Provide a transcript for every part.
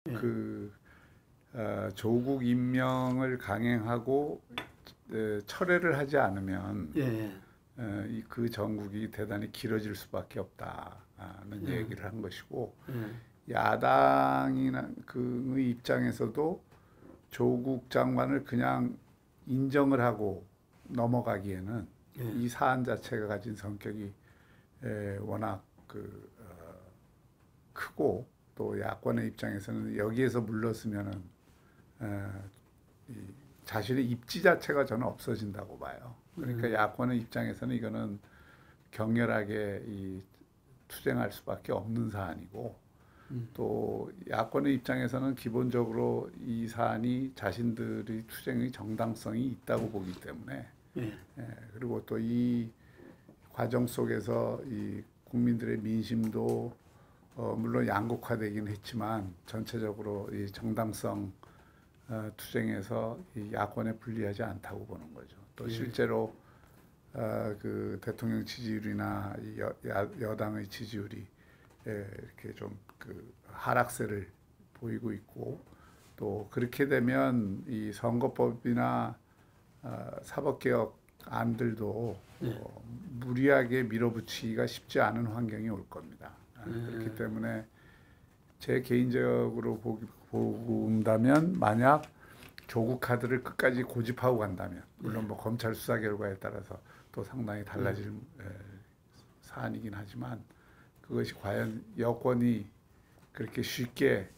예. 조국 임명을 강행하고 철회를 하지 않으면 예. 그 정국이 대단히 길어질 수밖에 없다는 얘기를 한 것이고, 야당이나 그의 입장에서도 조국 장관을 그냥 인정을 하고 넘어가기에는 이 사안 자체가 가진 성격이 워낙 크고, 또 야권의 입장에서는 여기에서 물러서면은 이 자신의 입지 자체가 저는 없어진다고 봐요. 그러니까 야권의 입장에서는 이거는 격렬하게 투쟁할 수밖에 없는 사안이고, 또 야권의 입장에서는 기본적으로 이 사안이 자신들의 투쟁의 정당성이 있다고 보기 때문에, 그리고 또 이 과정 속에서 이 국민들의 민심도 물론 양극화되긴 했지만 전체적으로 이 정당성 투쟁에서 이 야권에 불리하지 않다고 보는 거죠. 또 실제로 그 대통령 지지율이나 여당의 지지율이 이렇게 좀 하락세를 보이고 있고, 또 그렇게 되면 이 선거법이나 사법개혁 안들도 무리하게 밀어붙이기가 쉽지 않은 환경이 올 겁니다. 그렇기 때문에 제 개인적으로 본다면, 만약 조국 카드를 끝까지 고집하고 간다면, 물론 뭐 검찰 수사 결과에 따라서 또 상당히 달라질 사안이긴 하지만, 그것이 과연 여권이 그렇게 쉽게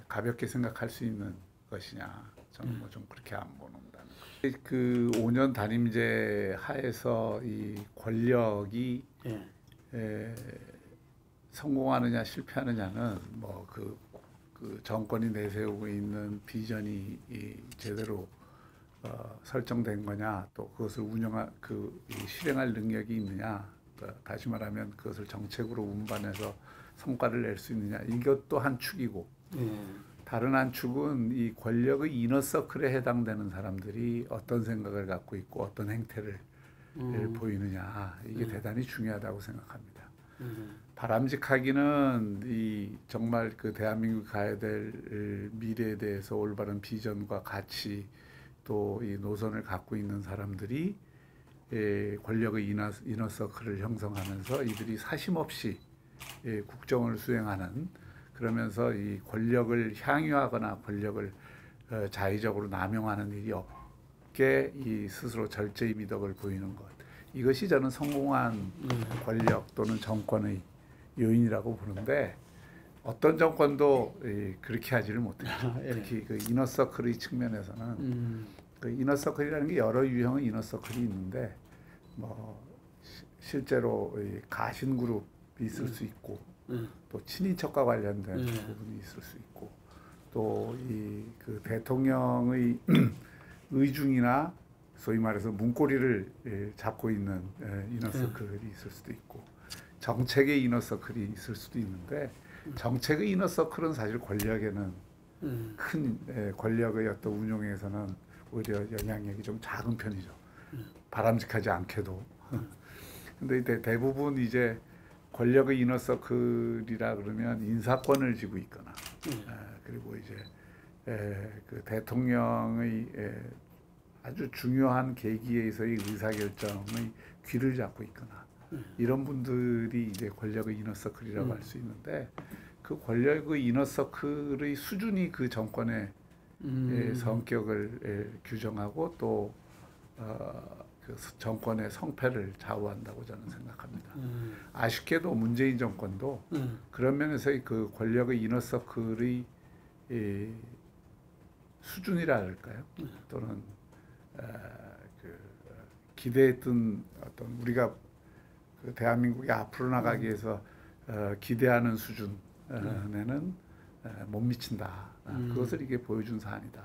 가볍게 생각할 수 있는 것이냐, 저는 뭐 좀 그렇게 안 본다는 거죠. 그 5년 단임제 하에서 이 권력이 성공하느냐 실패하느냐는 뭐 그 정권이 내세우고 있는 비전이 제대로 설정된 거냐, 또 그것을 실행할 능력이 있느냐, 다시 말하면 그것을 정책으로 운반해서 성과를 낼 수 있느냐, 이것도 한 축이고, 다른 한 축은 이 권력의 이너서클에 해당되는 사람들이 어떤 생각을 갖고 있고 어떤 행태를 보이느냐, 이게 대단히 중요하다고 생각합니다. 바람직하기는 이 정말 그 대한민국이 가야 될 미래에 대해서 올바른 비전과 가치, 또 이 노선을 갖고 있는 사람들이 권력의 이너서클을 형성하면서 이들이 사심없이 국정을 수행하는, 그러면서 이 권력을 향유하거나 권력을 자의적으로 남용하는 일이 없게 이 스스로 절제의 미덕을 보이는 것, 이것이 저는 성공한 권력 또는 정권의 요인이라고 보는데, 어떤 정권도 그렇게 하지를 못해요. 특히 그 이너서클의 측면에서는 그 이너서클이라는 게 여러 유형의 이너서클이 있는데, 뭐 실제로 가신그룹이 있을 수 있고, 또 친인척과 관련된 부분이 있을 수 있고, 또 그 대통령의 의중이나 소위 말해서 문고리를 잡고 있는 이너서클이 있을 수도 있고, 정책의 이너서클이 있을 수도 있는데, 정책의 이너서클은 사실 권력에는 큰 권력의 어떤 운용에서는 오히려 영향력이 좀 작은 편이죠. 바람직하지 않게도. 근데 대부분 이제 권력의 이너서클이라 그러면 인사권을 쥐고 있거나, 그리고 이제 그 대통령의 아주 중요한 계기에서의 의사결정의 귀를 잡고 있거나, 이런 분들이 이제 권력의 이너서클이라고 할 수 있는데, 그 권력의 이너서클의 수준이 그 정권의 성격을 규정하고, 또 그 정권의 성패를 좌우한다고 저는 생각합니다. 아쉽게도 문재인 정권도 그런 면에서의 그 권력의 이너서클의 수준이라 할까요? 또는 기대했던 어떤 우리가 그 대한민국이 앞으로 나가기 위해서 기대하는 수준에는 못 미친다. 그것을 이게 보여준 사안이다.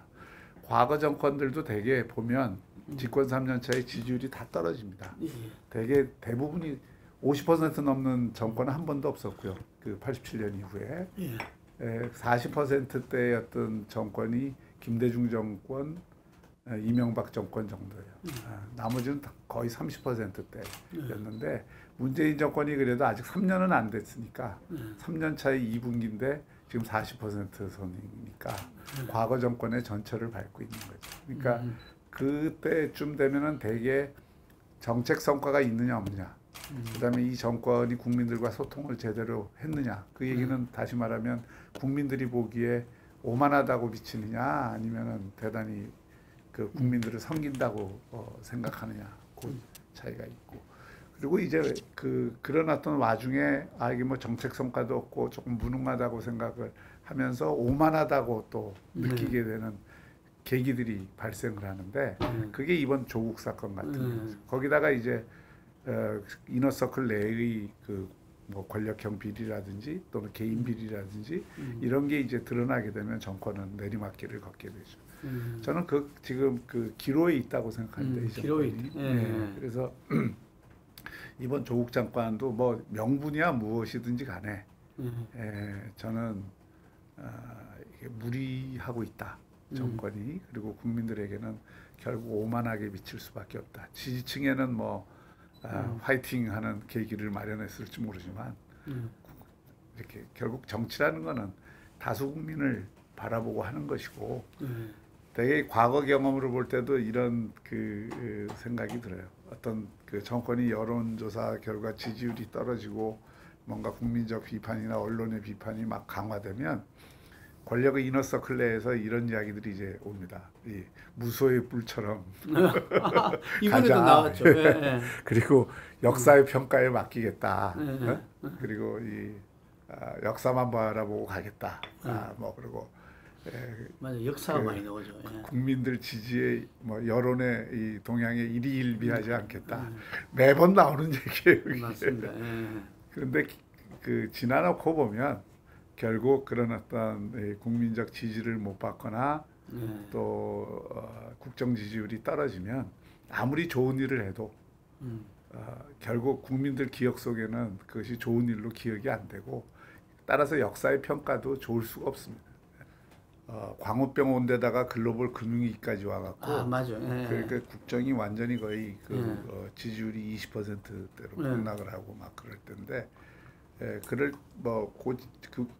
과거 정권들도 대개 보면 집권 3년 차에 지지율이 다 떨어집니다. 대부분이 50% 넘는 정권은 한 번도 없었고요. 그 87년 이후에 40%대였던 정권이 김대중 정권, 이명박 정권 정도예요. 나머지는 거의 30%대였는데, 문재인 정권이 그래도 아직 3년은 안 됐으니까 3년 차의 2분기인데 지금 40% 선이니까 과거 정권의 전철을 밟고 있는 거죠. 그러니까 그때쯤 되면은 대개 정책 성과가 있느냐 없느냐, 그다음에 이 정권이 국민들과 소통을 제대로 했느냐, 그 얘기는 다시 말하면 국민들이 보기에 오만하다고 비치느냐 아니면은 대단히 그 국민들을 섬긴다고 생각하느냐, 그 차이가 있고. 그리고 이제 그런 어떤 와중에 이게 뭐 정책 성과도 없고 조금 무능하다고 생각을 하면서 오만하다고 또 느끼게 되는 계기들이 발생을 하는데, 그게 이번 조국 사건 같은 거죠. 거기다가 이제 이너서클 내의 그 뭐 권력형 비리라든지 또는 개인 비리라든지 이런 게 이제 드러나게 되면 정권은 내리막길을 걷게 되죠. 저는 지금 그 기로에 있다고 생각하는데, 이 정권이. 네. 그래서 이번 조국 장관도 뭐 명분이야 무엇이든지 간에 저는 이게 무리하고 있다, 정권이. 그리고 국민들에게는 결국 오만하게 미칠 수밖에 없다. 지지층에는 뭐 화이팅하는 계기를 마련했을지 모르지만 이렇게 결국 정치라는 거는 다수 국민을 바라보고 하는 것이고, 되게 과거 경험으로 볼 때도 이런 그 생각이 들어요. 어떤 그 정권이 여론조사 결과 지지율이 떨어지고 뭔가 국민적 비판이나 언론의 비판이 막 강화되면 권력의 이너서클 내에서 이런 이야기들이 이제 옵니다. 이 무소의 뿔처럼 이번에도 가자. 나왔죠. 그리고 역사의 평가에 맡기겠다. 그리고 역사만 바라보고 가겠다. 뭐 그리고 맞아, 역사가 많이 나오죠. 국민들 지지에 뭐 여론의 이 동향에 일희일비하지 않겠다. 매번 나오는 얘기예요. 맞습니다. 그런데 그 지나놓고 보면 결국 그런 어떤 국민적 지지를 못 받거나 또 국정 지지율이 떨어지면 아무리 좋은 일을 해도 결국 국민들 기억 속에는 그것이 좋은 일로 기억이 안 되고, 따라서 역사의 평가도 좋을 수가 없습니다. 광우병 온 데다가 글로벌 금융위기까지 와갖고, 맞아. 그러니까 국정이 완전히 거의 지지율이 20%대로 폭락을 하고 막 그럴 때인데, 그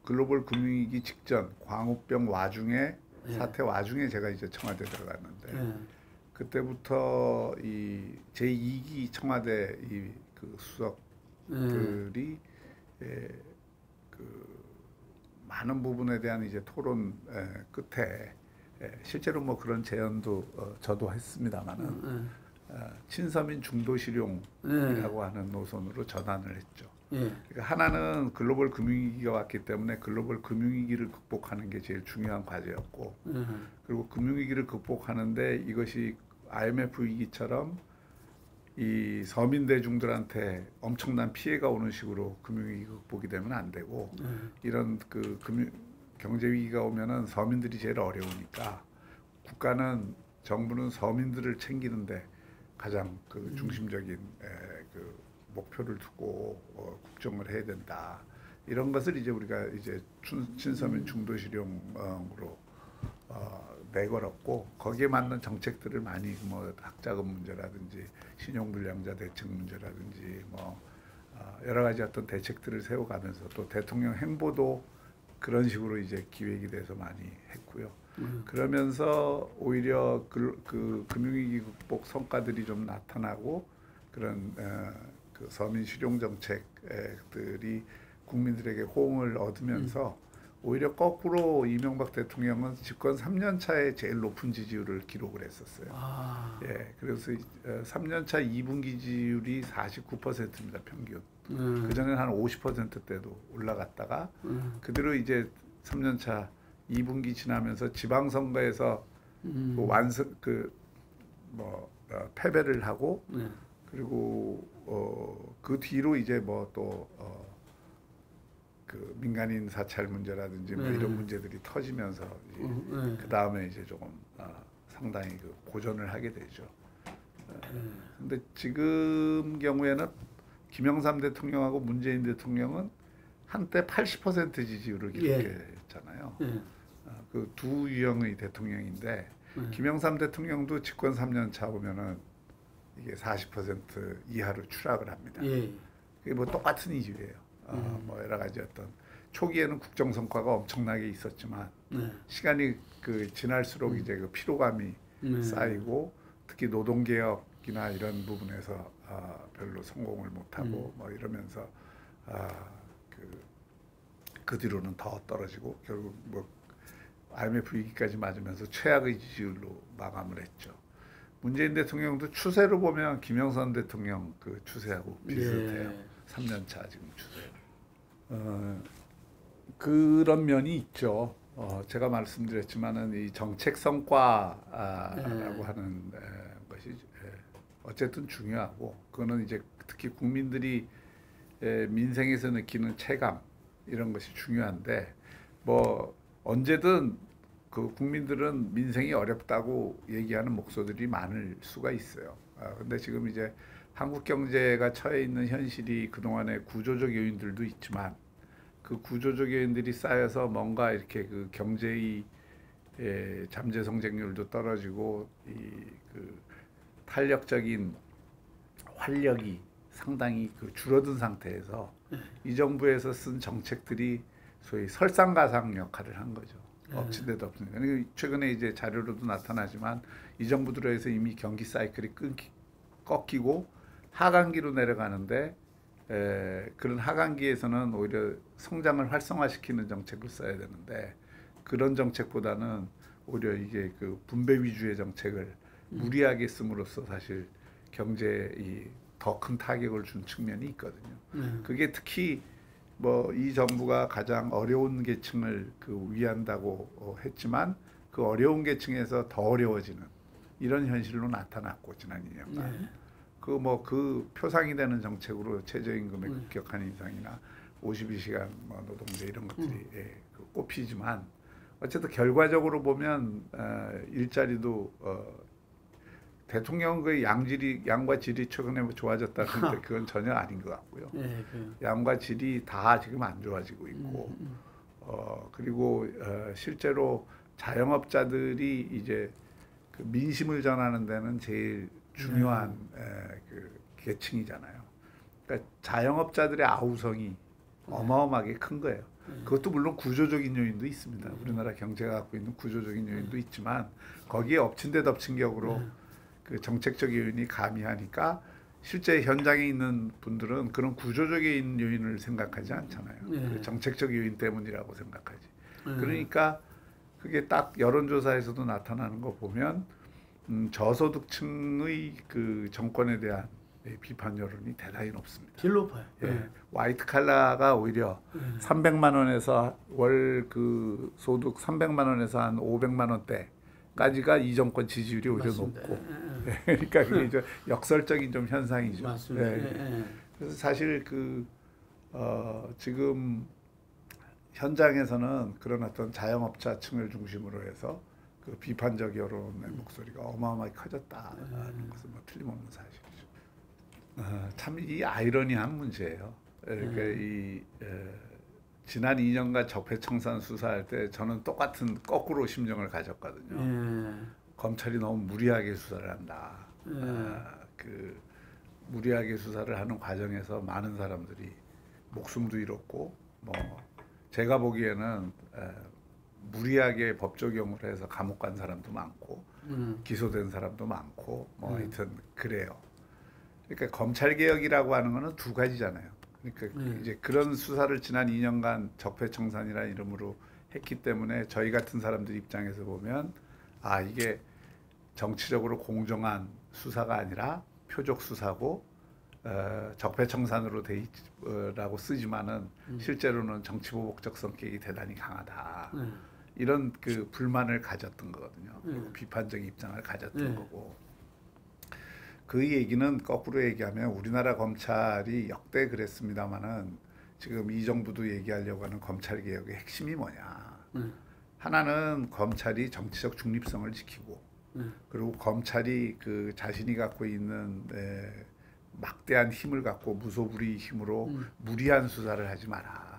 글로벌 금융위기 직전 광우병 와중에 사태 와중에 제가 이제 청와대 들어갔는데, 그때부터 이 제2기 청와대 그 수석들이 그 많은 부분에 대한 이제 토론 끝에 실제로 뭐 그런 제안도 저도 했습니다만은 친서민 중도 실용이라고 하는 노선으로 전환을 했죠. 그러니까 하나는 글로벌 금융위기가 왔기 때문에 글로벌 금융위기를 극복하는 게 제일 중요한 과제였고, 그리고 금융위기를 극복하는데 이것이 IMF 위기처럼 이 서민 대중들한테 엄청난 피해가 오는 식으로 금융위기 극복이 되면 안 되고, 이런 그 경제 위기가 오면은 서민들이 제일 어려우니까 정부는 서민들을 챙기는데 가장 그 중심적인 그 목표를 두고 국정을 해야 된다. 이런 것을 이제 우리가 이제 친서민 중도 실용으로 내걸었고, 거기에 맞는 정책들을 많이 뭐 학자금 문제라든지 신용불량자 대책 문제라든지 뭐 여러 가지 어떤 대책들을 세워가면서 또 대통령 행보도 그런 식으로 이제 기획이 돼서 많이 했고요. 그러면서 오히려 그 금융위기 극복 성과들이 좀 나타나고, 그런 그 서민 실용 정책들이 국민들에게 호응을 얻으면서 오히려 거꾸로 이명박 대통령은 집권 3년 차에 제일 높은 지지율을 기록을 했었어요. 그래서 3년 차 2분기 지지율이 49%입니다, 평균. 그 전에는 한 50%대도 올라갔다가 그대로 이제 3년 차 2분기 지나면서 지방선거에서 패배를 하고, 그리고 그 뒤로 이제 뭐 또 그 민간인 사찰 문제라든지 뭐 이런 문제들이 터지면서 그 다음에 이제 조금 상당히 그 고전을 하게 되죠. 근데 지금 경우에는 김영삼 대통령하고 문재인 대통령은 한때 80% 지지율을 기록했잖아요. 그 두 유형의 대통령인데, 김영삼 대통령도 집권 3년 차 오면은 이게 40% 이하로 추락을 합니다. 그게 뭐 똑같은 이유예요. 뭐 여러 가지 어떤 초기에는 국정 성과가 엄청나게 있었지만 네. 시간이 지날수록 이제 그 피로감이 쌓이고 특히 노동개혁이나 이런 부분에서 별로 성공을 못하고 뭐 이러면서 그 뒤로는 더 떨어지고 결국 뭐 IMF 위기까지 맞으면서 최악의 지지율로 마감을 했죠. 문재인 대통령도 추세로 보면 김영삼 대통령 그 추세하고 비슷해요. 3년차 지금 추세. 그런 면이 있죠. 제가 말씀드렸지만은 이 정책 성과라고 하는 것이 어쨌든 중요하고 그거는 이제 특히 국민들이 민생에서 느끼는 체감 이런 것이 중요한데 뭐 언제든 그 국민들은 민생이 어렵다고 얘기하는 목소리들이 많을 수가 있어요. 근데 지금 이제 한국 경제가 처해 있는 현실이 그동안의 구조적 요인들도 있지만 그 구조적 요인들이 쌓여서 뭔가 이렇게 그 경제의 잠재 성장률도 떨어지고 그 탄력적인 활력이 상당히 줄어든 상태에서 이 정부에서 쓴 정책들이 소위 설상가상 역할을 한 거죠. 엎친 데도 없으니까. 최근에 이제 자료로도 나타나지만 이 정부 들어서 이미 경기 사이클이 꺾이고 하강기로 내려가는데 그런 하강기에서는 오히려 성장을 활성화시키는 정책을 써야 되는데 그런 정책보다는 오히려 이게 그 분배 위주의 정책을 무리하게 씀으로써 사실 경제에 더 큰 타격을 준 측면이 있거든요. 그게 특히 뭐 이 정부가 가장 어려운 계층을 위한다고 했지만 그 어려운 계층에서 더 어려워지는 이런 현실로 나타났고 지난 2년간 그 표상이 되는 정책으로 최저임금의 급격한 인상이나 52시간 뭐 노동제 이런 것들이 꼽히지만 어쨌든 결과적으로 보면 일자리도 대통령 그 양과 질이 최근에 좋아졌다 그런데 그건 전혀 아닌 것 같고요. 양과 질이 다 지금 안 좋아지고 있고 그리고 실제로 자영업자들이 이제 그 민심을 전하는 데는 제일 중요한 그 계층이잖아요. 그러니까 자영업자들의 아우성이 어마어마하게 큰 거예요. 그것도 물론 구조적인 요인도 있습니다. 우리나라 경제가 갖고 있는 구조적인 요인도 있지만 거기에 엎친 데 덮친 격으로 그 정책적 요인이 가미하니까 실제 현장에 있는 분들은 그런 구조적인 요인을 생각하지 않잖아요. 그 정책적 요인 때문이라고 생각하지. 그러니까 그게 딱 여론조사에서도 나타나는 거 보면 저소득층의 그 정권에 대한 비판 여론이 대단히 높습니다. 제일 높아요. 화이트 칼라가 오히려 300만 원에서 월 그 소득 300만 원에서 한 500만 원대까지가 이 정권 지지율이 오히려 맞습니다. 높고, 그러니까 그게 이제 역설적인 좀 현상이죠. 맞습니다. 그래서 사실 지금 현장에서는 그런 어떤 자영업자층을 중심으로 해서 그 비판적 여론의 목소리가 어마어마하게 커졌다는 것은 뭐 틀림없는 사실이죠. 참 이 아이러니한 문제예요. 그러니까 지난 2년간 적폐청산 수사할 때 저는 똑같은 거꾸로 심정을 가졌거든요. 검찰이 너무 무리하게 수사를 한다. 그 무리하게 수사를 하는 과정에서 많은 사람들이 목숨도 잃었고, 뭐 제가 보기에는 무리하게 법 적용을 해서 감옥 간 사람도 많고 기소된 사람도 많고 뭐 하여튼 그래요. 그러니까 검찰 개혁이라고 하는 거는 두 가지잖아요. 그러니까 이제 그런 수사를 지난 2년간 적폐청산이라는 이름으로 했기 때문에 저희 같은 사람들 입장에서 보면 이게 정치적으로 공정한 수사가 아니라 표적 수사고 적폐청산으로 라고 쓰지만은 실제로는 정치보복적 성격이 대단히 강하다. 이런 그 불만을 가졌던 거거든요. 그리고 비판적 입장을 가졌던 거고. 그 얘기는 거꾸로 얘기하면 우리나라 검찰이 역대 그랬습니다마는 지금 이 정부도 얘기하려고 하는 검찰 개혁의 핵심이 뭐냐. 하나는 검찰이 정치적 중립성을 지키고 그리고 검찰이 그 자신이 갖고 있는 막대한 힘을 갖고 무소불위 힘으로 무리한 수사를 하지 마라.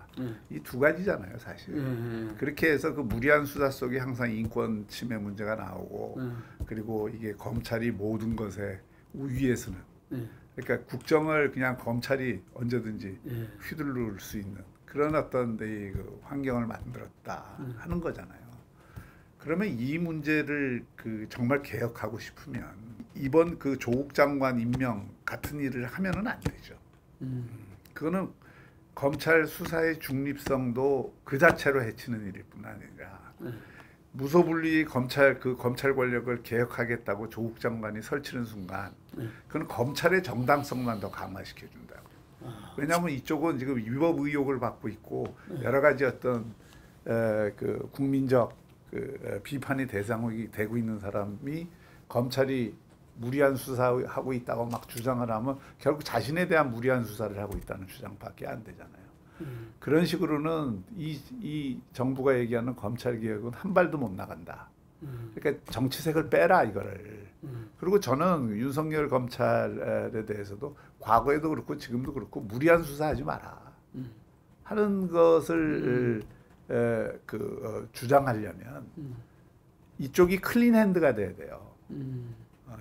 이 두 가지잖아요, 사실. 그렇게 해서 그 무리한 수사 속에 항상 인권 침해 문제가 나오고 그리고 이게 검찰이 모든 것에 우위에 서는 그러니까 국정을 그냥 검찰이 언제든지 휘두를 수 있는 그런 어떤 그 환경을 만들었다 하는 거잖아요. 그러면 이 문제를 그 정말 개혁하고 싶으면 이번 그 조국 장관 임명 같은 일을 하면은 안 되죠. 그거는 검찰 수사의 중립성도 그 자체로 해치는 일일 뿐 아니라 무소불위 검찰 권력을 개혁하겠다고 조국 장관이 설치는 순간 그건 검찰의 정당성만 더 강화시켜 준다고. 왜냐하면 이쪽은 지금 위법 의혹을 받고 있고 여러 가지 어떤 그 국민적 비판의 대상이 되고 있는 사람이 검찰이 무리한 수사하고 있다고 막 주장을 하면 결국 자신에 대한 무리한 수사를 하고 있다는 주장밖에 안 되잖아요. 그런 식으로는 이 정부가 얘기하는 검찰 개혁은 한 발도 못 나간다. 그러니까 정치색을 빼라 이거를. 그리고 저는 윤석열 검찰에 대해서도 과거에도 그렇고 지금도 그렇고 무리한 수사하지 마라 하는 것을 주장하려면 이쪽이 클린 핸드가 돼야 돼요.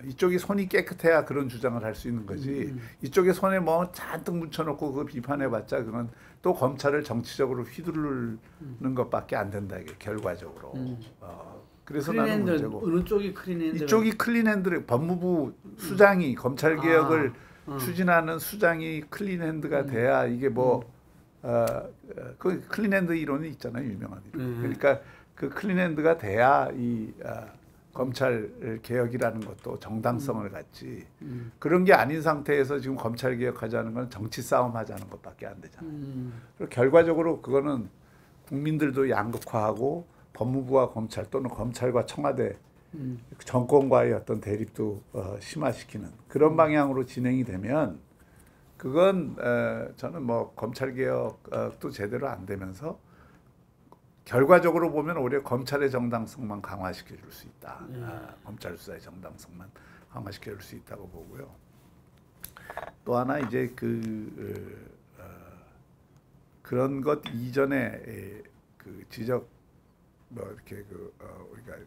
이쪽이 손이 깨끗해야 그런 주장을 할 수 있는 거지. 이쪽에 손에 뭐 잔뜩 묻혀놓고 그거 비판해봤자 그건 또 검찰을 정치적으로 휘두르는 것밖에 안 된다 이게 결과적으로. 그래서 나는 문제고. 어느 쪽이 클린 핸드? 이쪽이 클린 핸드를 법무부 수장이 검찰 개혁을 추진하는 수장이 클린 핸드가 돼야 이게 그 클린 핸드 이론이 있잖아요, 유명한 이론. 그러니까 그 클린 핸드가 돼야 이 검찰 개혁이라는 것도 정당성을 갖지. 그런 게 아닌 상태에서 지금 검찰 개혁하자는 건 정치 싸움 하자는 것밖에 안 되잖아요. 그리고 결과적으로 그거는 국민들도 양극화하고 법무부와 검찰 또는 검찰과 청와대 정권과의 어떤 대립도 심화시키는 그런 방향으로 진행이 되면 그건 저는 뭐 검찰 개혁도 제대로 안 되면서 결과적으로 보면 오히려 검찰의 정당성만 강화시켜 줄 수 있다. 검찰 수사의 정당성만 강화시켜 줄 수 있다고 보고요. 또 하나 이제 그런 것 이전에 그 지적 이렇게 우리가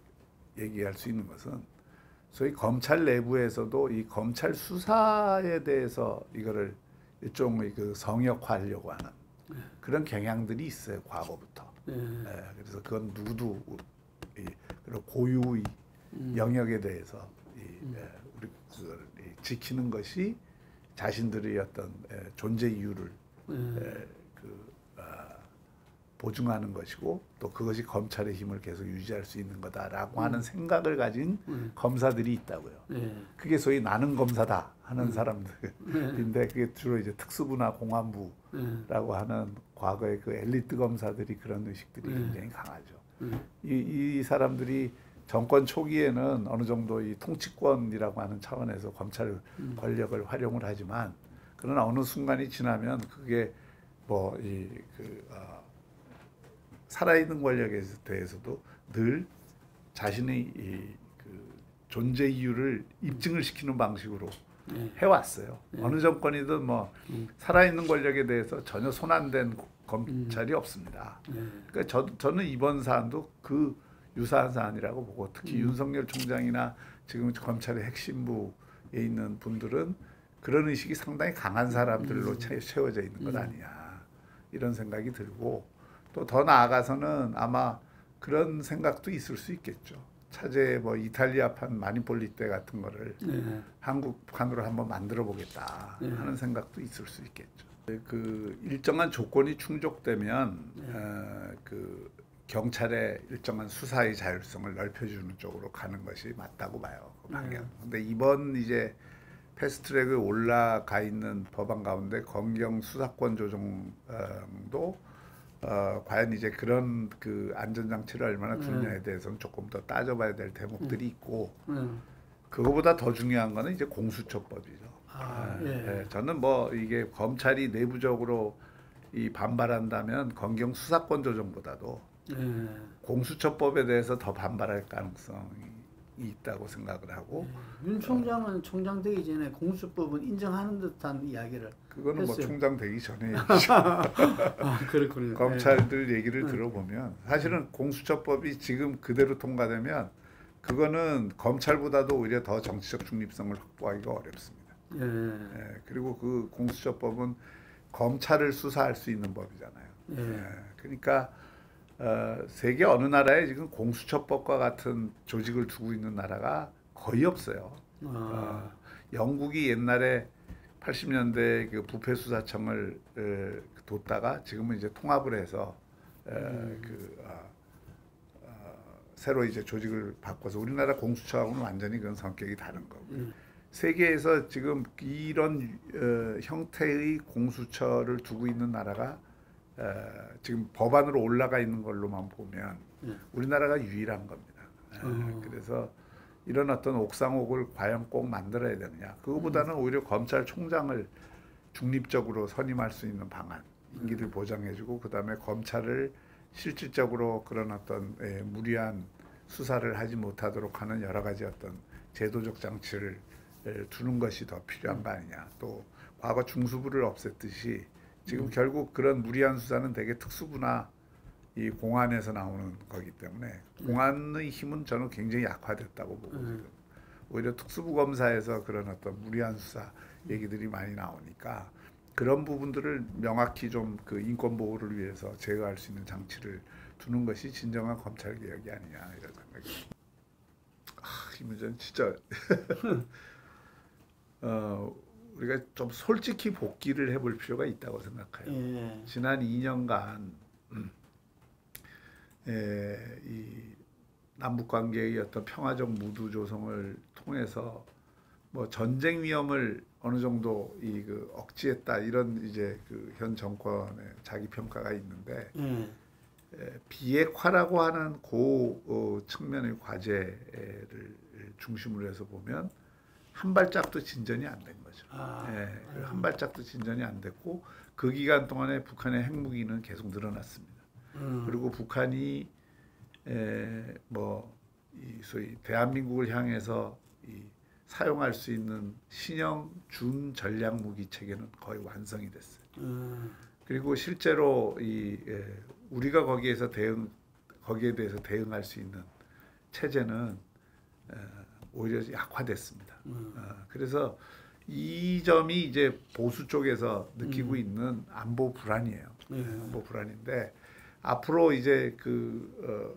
얘기할 수 있는 것은 소위 검찰 내부에서도 이 검찰 수사에 대해서 이거를 일종의 그 성역화하려고 하는 그런 경향들이 있어요, 과거부터. 그래서 그건 누구도 그런 고유의 영역에 대해서 우리 지키는 것이 자신들의 어떤 존재 이유를 보증하는 것이고 또 그것이 검찰의 힘을 계속 유지할 수 있는 거다라고 하는 생각을 가진 검사들이 있다고요. 그게 소위 나는 검사다 하는 사람들인데 그게 주로 이제 특수부나 공안부라고 하는 과거의 그 엘리트 검사들이 그런 의식들이 굉장히 강하죠. 이 사람들이 정권 초기에는 어느 정도 이 통치권이라고 하는 차원에서 검찰 권력을 활용을 하지만 그러나 어느 순간이 지나면 그게 살아있는 권력에 대해서도 늘 자신의 그 존재 이유를 입증을 시키는 방식으로 해왔어요. 어느 정권이든 살아있는 권력에 대해서 전혀 손안댄 검찰이 없습니다. 그러니까 저는 이번 사안도 그 유사한 사안이라고 보고 특히 윤석열 총장이나 지금 검찰의 핵심부에 있는 분들은 그런 의식이 상당히 강한 사람들로 채워져 있는 것 아니냐 이런 생각이 들고 또 더 나아가서는 아마 그런 생각도 있을 수 있겠죠. 차제 이탈리아판 마니폴리 때 같은 거를 한국판으로 한번 만들어 보겠다 하는 생각도 있을 수 있겠죠. 그 일정한 조건이 충족되면 그 경찰의 일정한 수사의 자율성을 넓혀주는 쪽으로 가는 것이 맞다고 봐요. 그 방향. 근데 이번 이제 패스트트랙에 올라가 있는 법안 가운데 검경 수사권 조정도 과연 이제 그런 그 안전장치를 얼마나 두느냐에 대해서는 조금 더 따져봐야 될 대목들이 있고 그거보다 더 중요한 거는 이제 공수처법이죠. 저는 이게 검찰이 내부적으로 반발한다면 검경 수사권 조정보다도 공수처법에 대해서 더 반발할 가능성이 있다고 생각을 하고 윤 총장은 총장 되기 전에 공수처법은 인정하는 듯한 이야기를 그거는 했어요. 총장 되기 전에 그렇군요. 검찰들 얘기를 들어보면 사실은 공수처법이 지금 그대로 통과되면 그거는 검찰보다도 오히려 더 정치적 중립성을 확보하기가 어렵습니다. 그리고 그 공수처법은 검찰을 수사할 수 있는 법이잖아요. 그러니까 세계 어느 나라에 지금 공수처법과 같은 조직을 두고 있는 나라가 거의 없어요. 영국이 옛날에 80년대 그 부패수사청을 뒀다가 지금은 이제 통합을 해서 새로 이제 조직을 바꿔서 우리나라 공수처하고는 완전히 그런 성격이 다른 거고요. 세계에서 지금 이런 형태의 공수처를 두고 있는 나라가 지금 법안으로 올라가 있는 걸로만 보면 우리나라가 유일한 겁니다. 그래서 이런 어떤 옥상옥을 과연 꼭 만들어야 되느냐. 그거보다는 오히려 검찰총장을 중립적으로 선임할 수 있는 방안, 임기를 보장해주고 그다음에 검찰을 실질적으로 그런 어떤 무리한 수사를 하지 못하도록 하는 여러 가지 어떤 제도적 장치를 두는 것이 더 필요한 거 아니냐. 또 과거 중수부를 없앴듯이 지금 결국 그런 무리한 수사는 대개 특수부나 이 공안에서 나오는 거기 때문에 공안의 힘은 저는 굉장히 약화됐다고 보고 지금 오히려 특수부 검사에서 그런 어떤 무리한 수사 얘기들이 많이 나오니까 그런 부분들을 명확히 좀 그 인권 보호를 위해서 제어할 수 있는 장치를 두는 것이 진정한 검찰 개혁이 아니냐 이런 생각이. 이 문제는 진짜 우리가 좀 솔직히 복귀를 해볼 필요가 있다고 생각해요. 지난 2년간 이 남북 관계의 어떤 평화적 무드 조성을 통해서 뭐 전쟁 위험을 어느 정도 그 억제했다 이런 이제 그 현 정권의 자기 평가가 있는데 비핵화라고 하는 측면의 과제를 중심으로 해서 보면 한 발짝도 진전이 안 된 거죠. 한 발짝도 진전이 안 됐고 그 기간 동안에 북한의 핵무기는 계속 늘어났습니다. 그리고 북한이 이 소위 대한민국을 향해서 사용할 수 있는 신형 준 전략 무기 체계는 거의 완성이 됐어요. 그리고 실제로 우리가 거기에 대해서 대응할 수 있는 체제는 오히려 약화됐습니다. 그래서 이 점이 이제 보수 쪽에서 느끼고 있는 안보 불안이에요. 안보 불안인데 앞으로 이제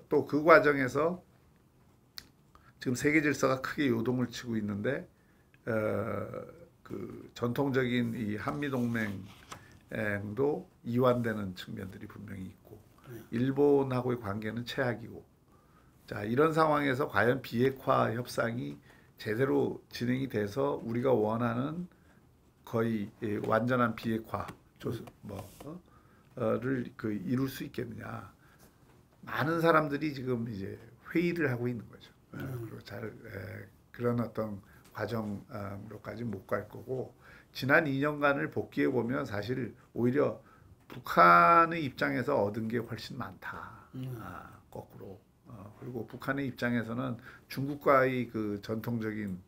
또 그 과정에서 지금 세계 질서가 크게 요동을 치고 있는데 그 전통적인 이 한미 동맹도 이완되는 측면들이 분명히 있고 일본하고의 관계는 최악이고 자 이런 상황에서 과연 비핵화 협상이 제대로 진행이 돼서 우리가 원하는 거의 완전한 비핵화 를 이룰 수 있겠느냐. 많은 사람들이 지금 이제 회의를 하고 있는 거죠. 그리고 그런 어떤 과정으로까지 못 갈 거고 지난 2년간을 복귀해 보면 사실 오히려 북한의 입장에서 얻은 게 훨씬 많다. 거꾸로. 그리고 북한의 입장에서는 중국과의 그 전통적인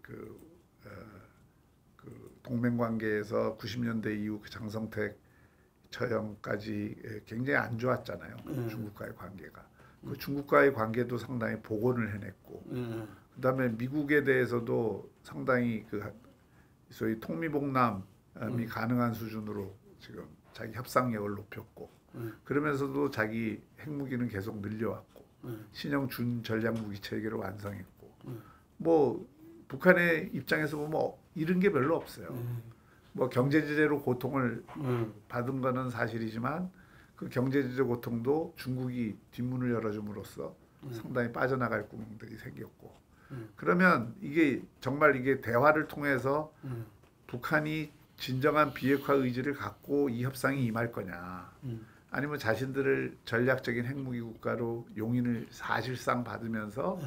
그 동맹 관계에서 90년대 이후 그 장성택 처형까지 굉장히 안 좋았잖아요. 중국과의 관계가. 그 중국과의 관계도 상당히 복원을 해냈고, 그다음에 미국에 대해서도 상당히 그 소위 통미봉남이 가능한 수준으로 지금 자기 협상력을 높였고, 그러면서도 자기 핵무기는 계속 늘려왔고, 신형 준 전략 무기 체계를 완성했고, 뭐 북한의 입장에서 보면 잃은 게 별로 없어요. 뭐 경제 제재로 고통을 받은 거는 사실이지만 그 경제 제재 고통도 중국이 뒷문을 열어줌으로써 상당히 빠져나갈 구멍들이 생겼고 그러면 이게 정말 이게 대화를 통해서 북한이 진정한 비핵화 의지를 갖고 이 협상이 임할 거냐 아니면 자신들을 전략적인 핵무기 국가로 용인을 사실상 받으면서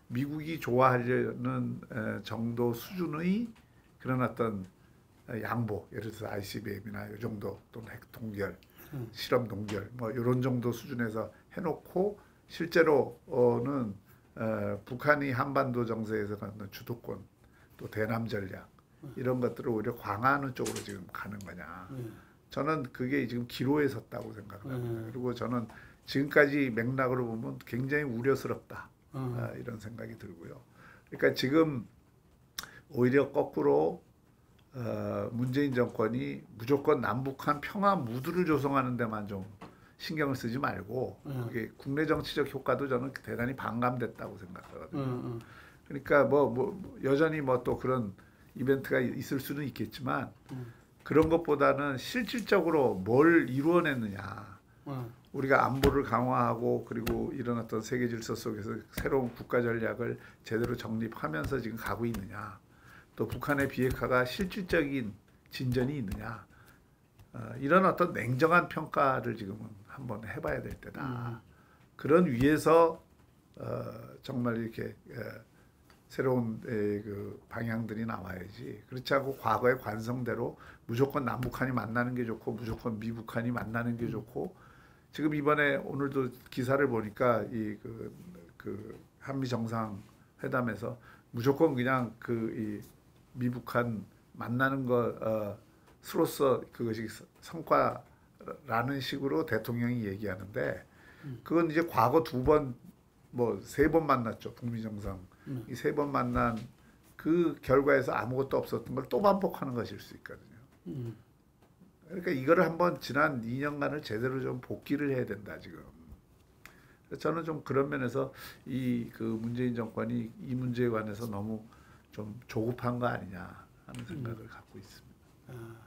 미국이 좋아하려는 정도 수준의 그런 어떤 양보, 예를 들어서 ICBM이나 이 정도 또는 핵 동결, 실험 동결 뭐 이런 정도 수준에서 해놓고 실제로는 북한이 한반도 정세에서 갖는 주도권, 또 대남 전략 이런 것들을 오히려 강화하는 쪽으로 지금 가는 거냐. 저는 그게 지금 기로에 섰다고 생각합니다. 그리고 저는 지금까지 맥락으로 보면 굉장히 우려스럽다 이런 생각이 들고요. 그러니까 지금 오히려 거꾸로 문재인 정권이 무조건 남북한 평화 무드를 조성하는 데만 좀 신경을 쓰지 말고 그게 국내 정치적 효과도 저는 대단히 반감됐다고 생각하거든요. 그러니까 뭐 여전히 뭐 또 그런 이벤트가 있을 수는 있겠지만 그런 것보다는 실질적으로 뭘 이루어냈느냐. 우리가 안보를 강화하고 그리고 이런 어떤 세계 질서 속에서 새로운 국가 전략을 제대로 정립하면서 지금 가고 있느냐. 또 북한의 비핵화가 실질적인 진전이 있느냐. 이런 어떤 냉정한 평가를 지금은 한번 해봐야 될 때다. 그런 위에서 정말 이렇게 새로운 그 방향들이 나와야지. 그렇지 않고 과거의 관성대로 무조건 남북한이 만나는 게 좋고 무조건 미북한이 만나는 게 좋고 지금 이번에 오늘도 기사를 보니까 그 한미 정상 회담에서 무조건 그냥 이 미북한 만나는 것으로서 그것이 성과라는 식으로 대통령이 얘기하는데 그건 이제 과거 2번 뭐 3번 만났죠. 북미 정상 이 3번 만난 그 결과에서 아무것도 없었던 걸 또 반복하는 것일 수 있거든요. 그러니까 이거를 한번 지난 2년간을 제대로 좀 복기를 해야 된다 지금. 저는 좀 그런 면에서 그 문재인 정권이 이 문제에 관해서 너무 좀 조급한 거 아니냐 하는 생각을 갖고 있습니다.